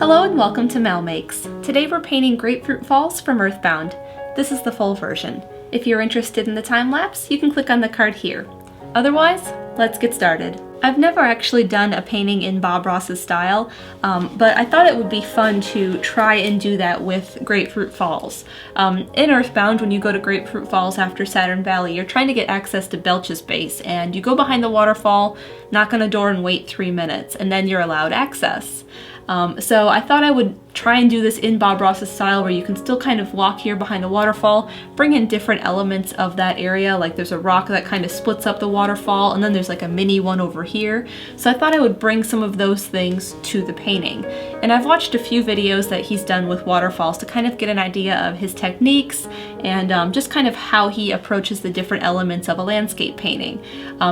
Hello and welcome to MalMakes. Today we're painting Grapefruit Falls from Earthbound. This is the full version. If you're interested in the time-lapse, you can click on the card here. Otherwise, let's get started. I've never actually done a painting in Bob Ross's style, but I thought it would be fun to try and do that with Grapefruit Falls. In Earthbound, when you go to Grapefruit Falls after Saturn Valley, you're trying to get access to Belch's base, and you go behind the waterfall, knock on a door and wait 3 minutes, and then you're allowed access. So I thought I would try and do this in Bob Ross's style where you can still kind of walk here behind the waterfall, bring in different elements of that area, like there's a rock that kind of splits up the waterfall, and then there's like a mini one over here. So I thought I would bring some of those things to the painting. And I've watched a few videos that he's done with waterfalls to kind of get an idea of his techniques and just kind of how he approaches the different elements of a landscape painting.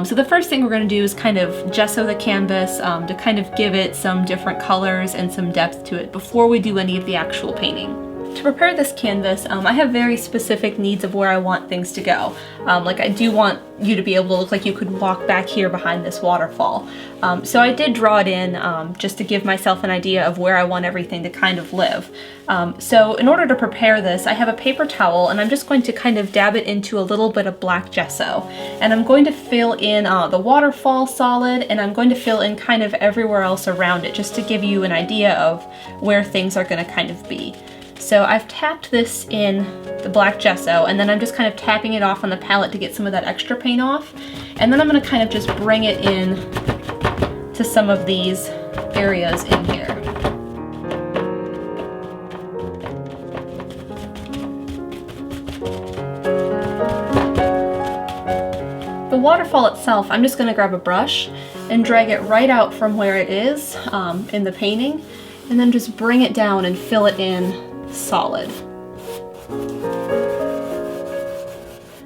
So the first thing we're going to do is kind of gesso the canvas to kind of give it some different colors and some depth to it before we do any of the actual painting. To prepare this canvas, I have very specific needs of where I want things to go. Like I do want you to be able to look like you could walk back here behind this waterfall. So I did draw it in just to give myself an idea of where I want everything to kind of live. So in order to prepare this, I have a paper towel and I'm just going to kind of dab it into a little bit of black gesso. And I'm going to fill in the waterfall solid, and I'm going to fill in kind of everywhere else around it just to give you an idea of where things are going to kind of be. So I've tapped this in the black gesso, and then I'm just kind of tapping it off on the palette to get some of that extra paint off. And then I'm going to kind of just bring it in to some of these areas in here. The waterfall itself, I'm just going to grab a brush and drag it right out from where it is in the painting, and then just bring it down and fill it in solid.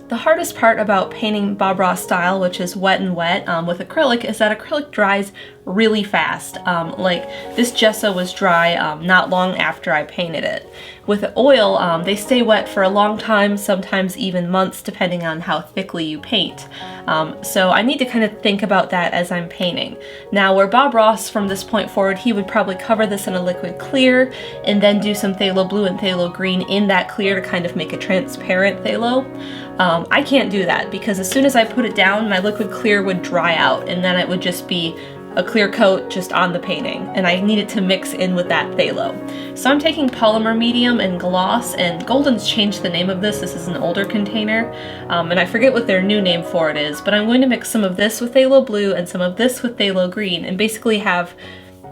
The hardest part about painting Bob Ross style, which is wet and wet with acrylic, is that acrylic dries really fast. Like this gesso was dry not long after I painted it. With oil, they stay wet for a long time, sometimes even months, depending on how thickly you paint. So I need to kind of think about that as I'm painting. Now, where Bob Ross, from this point forward, he would probably cover this in a liquid clear and then do some phthalo blue and phthalo green in that clear to kind of make a transparent phthalo. I can't do that because as soon as I put it down, my liquid clear would dry out and then it would just be a clear coat just on the painting, and I need it to mix in with that phthalo. So I'm taking polymer medium and gloss, and Golden's changed the name of this. This is an older container, and I forget what their new name for it is, but I'm going to mix some of this with phthalo blue and some of this with phthalo green and basically have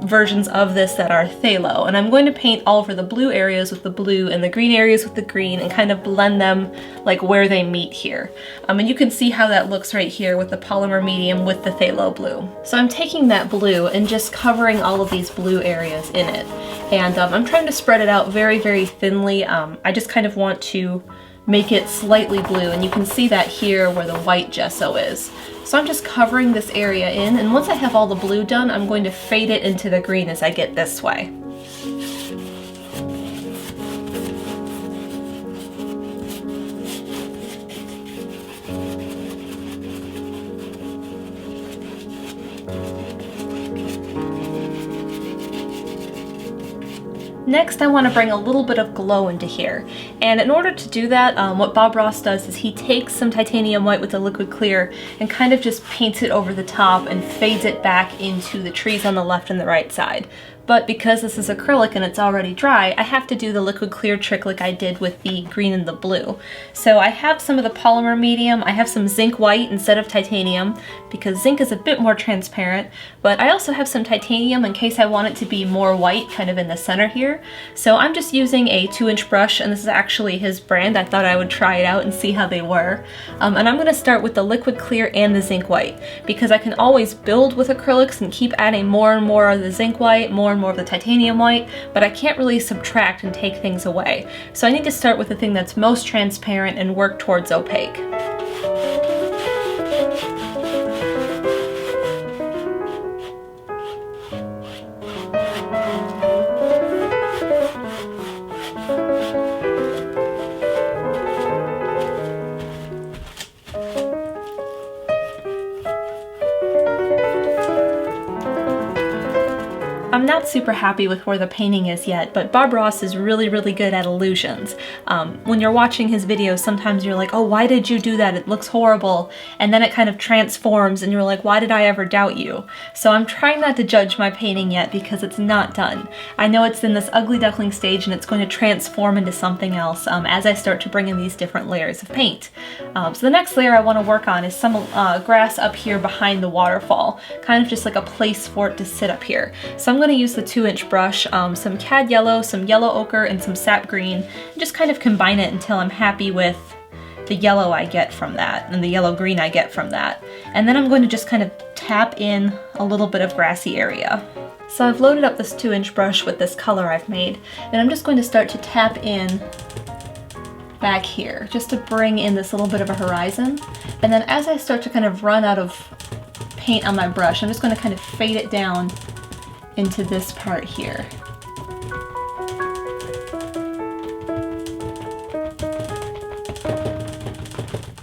versions of this that are phthalo, and I'm going to paint all over the blue areas with the blue and the green areas with the green and kind of blend them like where they meet here. And you can see how that looks right here with the polymer medium with the phthalo blue. So I'm taking that blue and just covering all of these blue areas in it, and I'm trying to spread it out very, very thinly. I just kind of want to make it slightly blue, and you can see that here where the white gesso is. So I'm just covering this area in, and once I have all the blue done, I'm going to fade it into the green as I get this way. Next, I want to bring a little bit of glow into here, and in order to do that, what Bob Ross does is he takes some titanium white with a liquid clear and kind of just paints it over the top and fades it back into the trees on the left and the right side. But because this is acrylic and it's already dry, I have to do the liquid clear trick like I did with the green and the blue. So I have some of the polymer medium, I have some zinc white instead of titanium because zinc is a bit more transparent, but I also have some titanium in case I want it to be more white kind of in the center here. So I'm just using a 2-inch brush, and this is actually his brand. I thought I would try it out and see how they were. And I'm going to start with the liquid clear and the zinc white because I can always build with acrylics and keep adding more and more of the zinc white, more and more of the titanium white, but I can't really subtract and take things away. So I need to start with the thing that's most transparent and work towards opaque. I'm not super happy with where the painting is yet, but Bob Ross is really good at illusions. When you're watching his videos, sometimes you're like, oh, why did you do that? It looks horrible. And then it kind of transforms and you're like, why did I ever doubt you? So I'm trying not to judge my painting yet because it's not done. I know it's in this ugly duckling stage and it's going to transform into something else as I start to bring in these different layers of paint. So the next layer I want to work on is some grass up here behind the waterfall, kind of just like a place for it to sit up here. So I'm going to use the 2-inch brush, some cad yellow, some yellow ochre, and some sap green, and just kind of combine it until I'm happy with the yellow I get from that and the yellow green I get from that. And then I'm going to just kind of tap in a little bit of grassy area. So I've loaded up this 2-inch brush with this color I've made, and I'm just going to start to tap in back here just to bring in this little bit of a horizon. And then as I start to kind of run out of paint on my brush, I'm just going to kind of fade it down into this part here.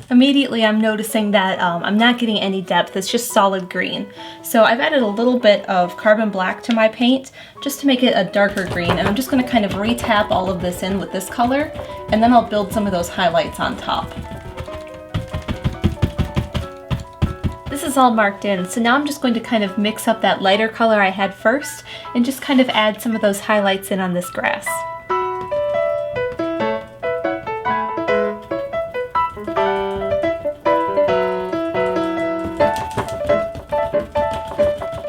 Immediately I'm noticing that I'm not getting any depth, it's just solid green. So I've added a little bit of carbon black to my paint just to make it a darker green, and I'm just going to kind of re-tap all of this in with this color, and then I'll build some of those highlights on top. This is all marked in, so now I'm just going to kind of mix up that lighter color I had first and just kind of add some of those highlights in on this grass.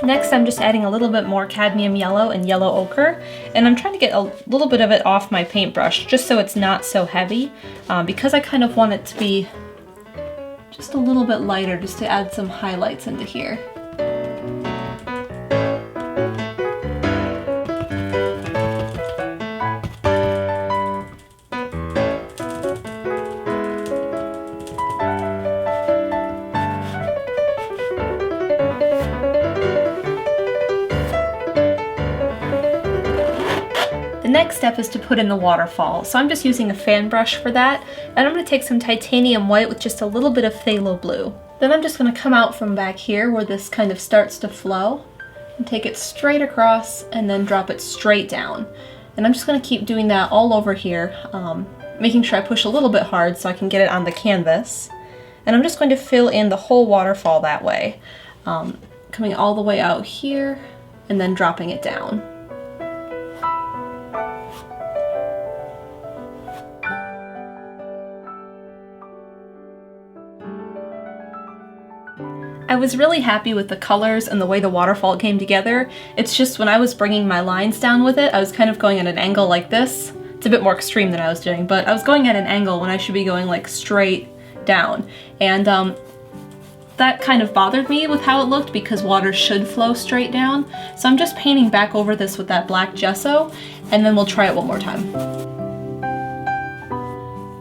Next, I'm just adding a little bit more cadmium yellow and yellow ochre, and I'm trying to get a little bit of it off my paintbrush just so it's not so heavy, because I kind of want it to be just a little bit lighter, just to add some highlights into here. The next step is to put in the waterfall, so I'm just using a fan brush for that, and I'm going to take some titanium white with just a little bit of phthalo blue. Then I'm just going to come out from back here where this kind of starts to flow, and take it straight across and then drop it straight down. And I'm just going to keep doing that all over here, making sure I push a little bit hard so I can get it on the canvas. And I'm just going to fill in the whole waterfall that way, coming all the way out here and then dropping it down. I was really happy with the colors and the way the waterfall came together. It's just when I was bringing my lines down with it, I was kind of going at an angle like this. It's a bit more extreme than I was doing, but I was going at an angle when I should be going like straight down. And that kind of bothered me with how it looked because water should flow straight down. So I'm just painting back over this with that black gesso, and then we'll try it one more time.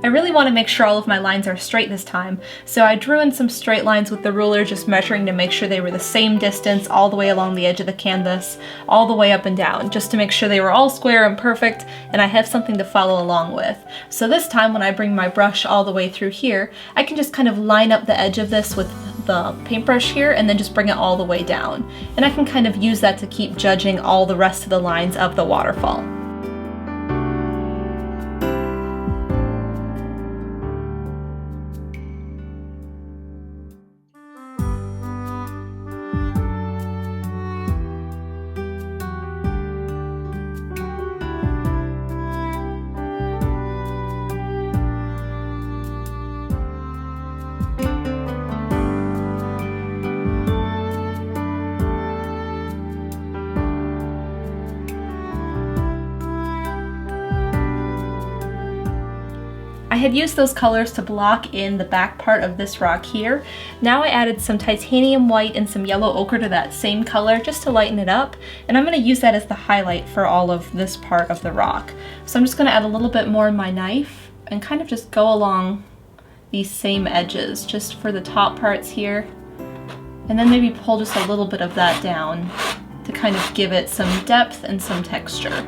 I really want to make sure all of my lines are straight this time, so I drew in some straight lines with the ruler, just measuring to make sure they were the same distance all the way along the edge of the canvas, all the way up and down, just to make sure they were all square and perfect, and I have something to follow along with. So this time when I bring my brush all the way through here, I can just kind of line up the edge of this with the paintbrush here and then just bring it all the way down. And I can kind of use that to keep judging all the rest of the lines of the waterfall. I had used those colors to block in the back part of this rock here. Now I added some titanium white and some yellow ochre to that same color just to lighten it up, and I'm going to use that as the highlight for all of this part of the rock. So I'm just going to add a little bit more in my knife and kind of just go along these same edges just for the top parts here, and then maybe pull just a little bit of that down to kind of give it some depth and some texture.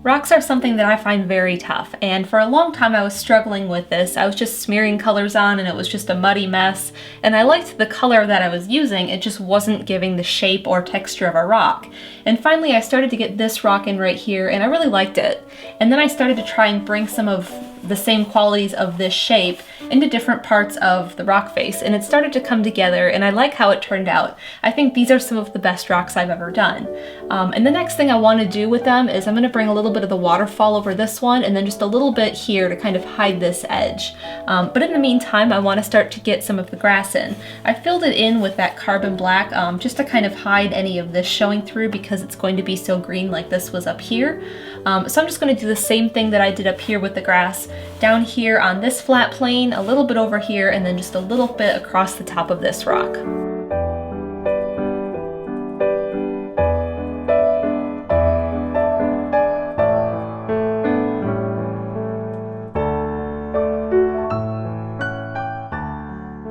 Rocks are something that I find very tough, and for a long time I was struggling with this. I was just smearing colors on and it was just a muddy mess, and I liked the color that I was using, it just wasn't giving the shape or texture of a rock. And finally I started to get this rock in right here and I really liked it. And then I started to try and bring some of the same qualities of this shape into different parts of the rock face, and it started to come together and I like how it turned out. I think these are some of the best rocks I've ever done. And the next thing I want to do with them is I'm going to bring a little bit of the waterfall over this one and then just a little bit here to kind of hide this edge. But in the meantime I want to start to get some of the grass in. I filled it in with that carbon black just to kind of hide any of this showing through because it's going to be so green like this was up here. So I'm just going to do the same thing that I did up here with the grass, down here on this flat plane, a little bit over here, and then just a little bit across the top of this rock.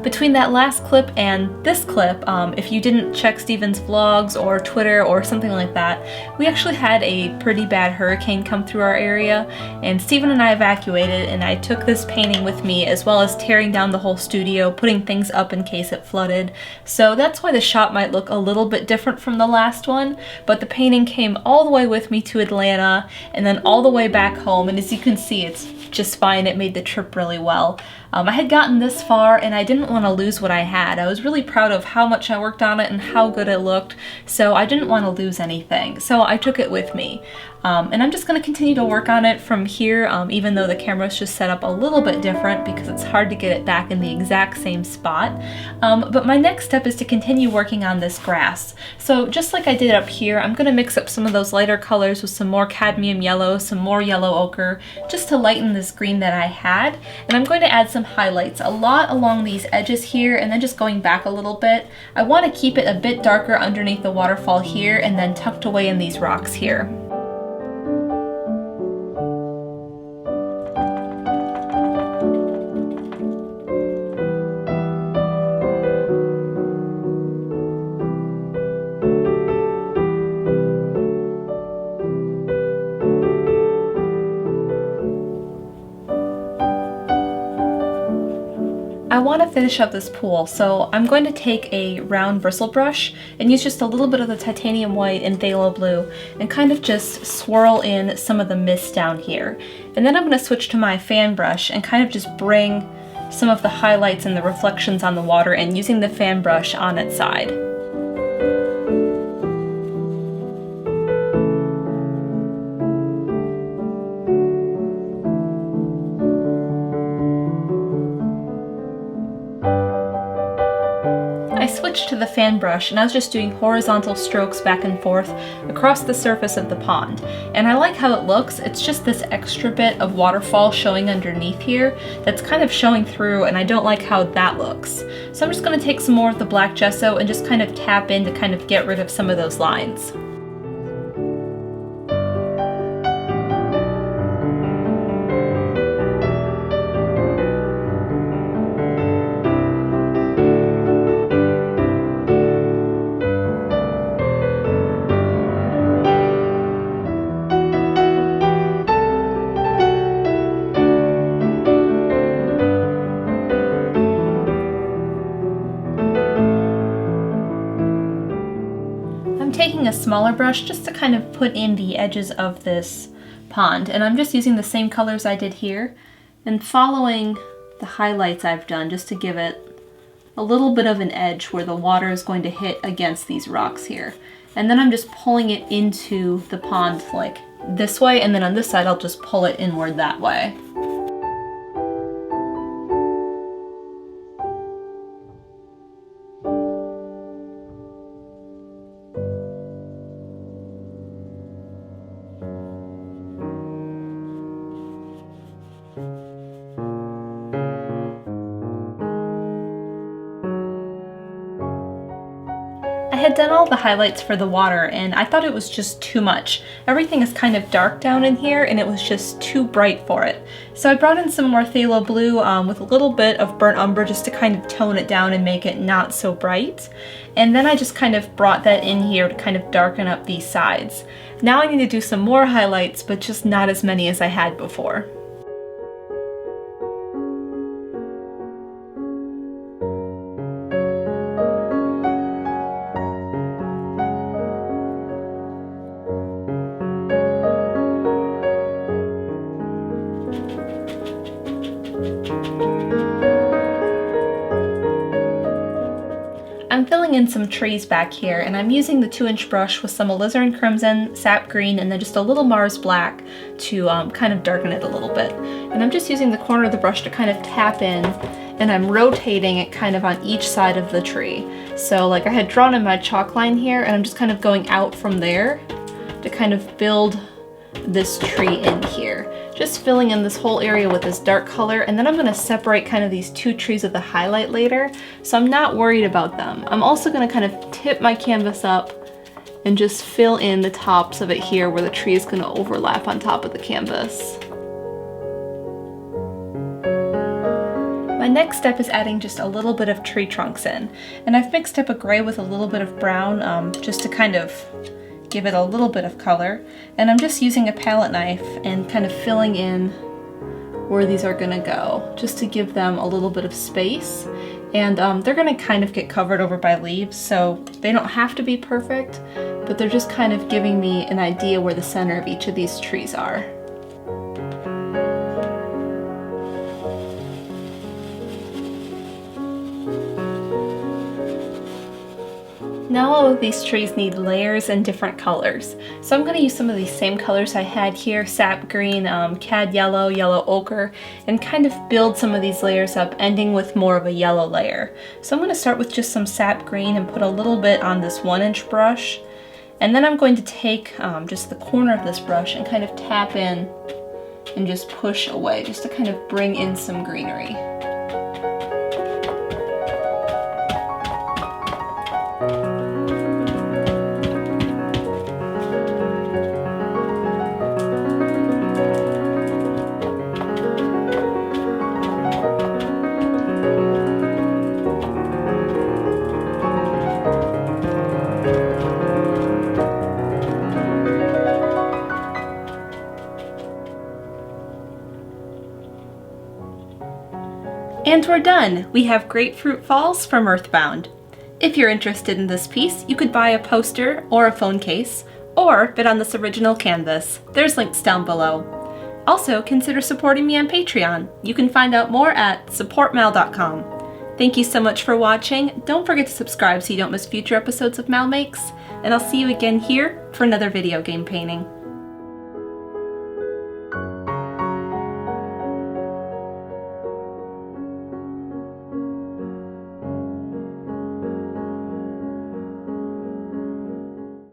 Between that last clip and this clip, if you didn't check Steven's vlogs or Twitter or something like that, we actually had a pretty bad hurricane come through our area, and Steven and I evacuated, and I took this painting with me as well as tearing down the whole studio, putting things up in case it flooded. So that's why the shot might look a little bit different from the last one, but the painting came all the way with me to Atlanta and then all the way back home, and as you can see it's just fine. It made the trip really well. I had gotten this far and I didn't want to lose what I had. I was really proud of how much I worked on it and how good it looked, so I didn't want to lose anything. So I took it with me. And I'm just going to continue to work on it from here, even though the camera's just set up a little bit different because it's hard to get it back in the exact same spot. But my next step is to continue working on this grass. So just like I did up here, I'm going to mix up some of those lighter colors with some more cadmium yellow, some more yellow ochre, just to lighten this green that I had. And I'm going to add some highlights, a lot along these edges here, and then just going back a little bit. I want to keep it a bit darker underneath the waterfall here and then tucked away in these rocks here. I want to finish up this pool, so I'm going to take a round bristle brush and use just a little bit of the titanium white and phthalo blue and kind of just swirl in some of the mist down here. And then I'm going to switch to my fan brush and kind of just bring some of the highlights and the reflections on the water and using the fan brush on its side. I switched to the fan brush and I was just doing horizontal strokes back and forth across the surface of the pond. And I like how it looks. It's just this extra bit of waterfall showing underneath here that's kind of showing through, and I don't like how that looks. So I'm just going to take some more of the black gesso and just kind of tap in to kind of get rid of some of those lines. Taking a smaller brush just to kind of put in the edges of this pond, and I'm just using the same colors I did here and following the highlights I've done just to give it a little bit of an edge where the water is going to hit against these rocks here. And then I'm just pulling it into the pond like this way, and then on this side I'll just pull it inward that way. I had done all the highlights for the water and I thought it was just too much. Everything is kind of dark down in here and it was just too bright for it. So I brought in some more phthalo blue with a little bit of burnt umber just to kind of tone it down and make it not so bright. And then I just kind of brought that in here to kind of darken up these sides. Now I need to do some more highlights, but just not as many as I had before. I'm filling in some trees back here, and I'm using the 2-inch brush with some alizarin crimson, sap green, and then just a little Mars black to kind of darken it a little bit. And I'm just using the corner of the brush to kind of tap in, and I'm rotating it kind of on each side of the tree. So like I had drawn in my chalk line here, and I'm just kind of going out from there to kind of build this tree in here. Just filling in this whole area with this dark color, and then I'm going to separate kind of these two trees with the highlight later, so I'm not worried about them. I'm also going to kind of tip my canvas up and just fill in the tops of it here where the tree is going to overlap on top of the canvas. My next step is adding just a little bit of tree trunks in, and I've mixed up a gray with a little bit of brown just to kind of give it a little bit of color, and I'm just using a palette knife and kind of filling in where these are gonna go, just to give them a little bit of space. And they're gonna kind of get covered over by leaves, so they don't have to be perfect, but they're just kind of giving me an idea where the center of each of these trees are. Now all of these trees need layers and different colors. So I'm going to use some of these same colors I had here, sap green, cad yellow, yellow ochre, and kind of build some of these layers up, ending with more of a yellow layer. So I'm going to start with just some sap green and put a little bit on this 1-inch brush. And then I'm going to take just the corner of this brush and kind of tap in and just push away, just to kind of bring in some greenery. And we're done! We have Grapefruit Falls from Earthbound. If you're interested in this piece, you could buy a poster or a phone case, or bid on this original canvas. There's links down below. Also, consider supporting me on Patreon. You can find out more at supportmal.com. Thank you so much for watching. Don't forget to subscribe so you don't miss future episodes of MalMakes, and I'll see you again here for another video game painting.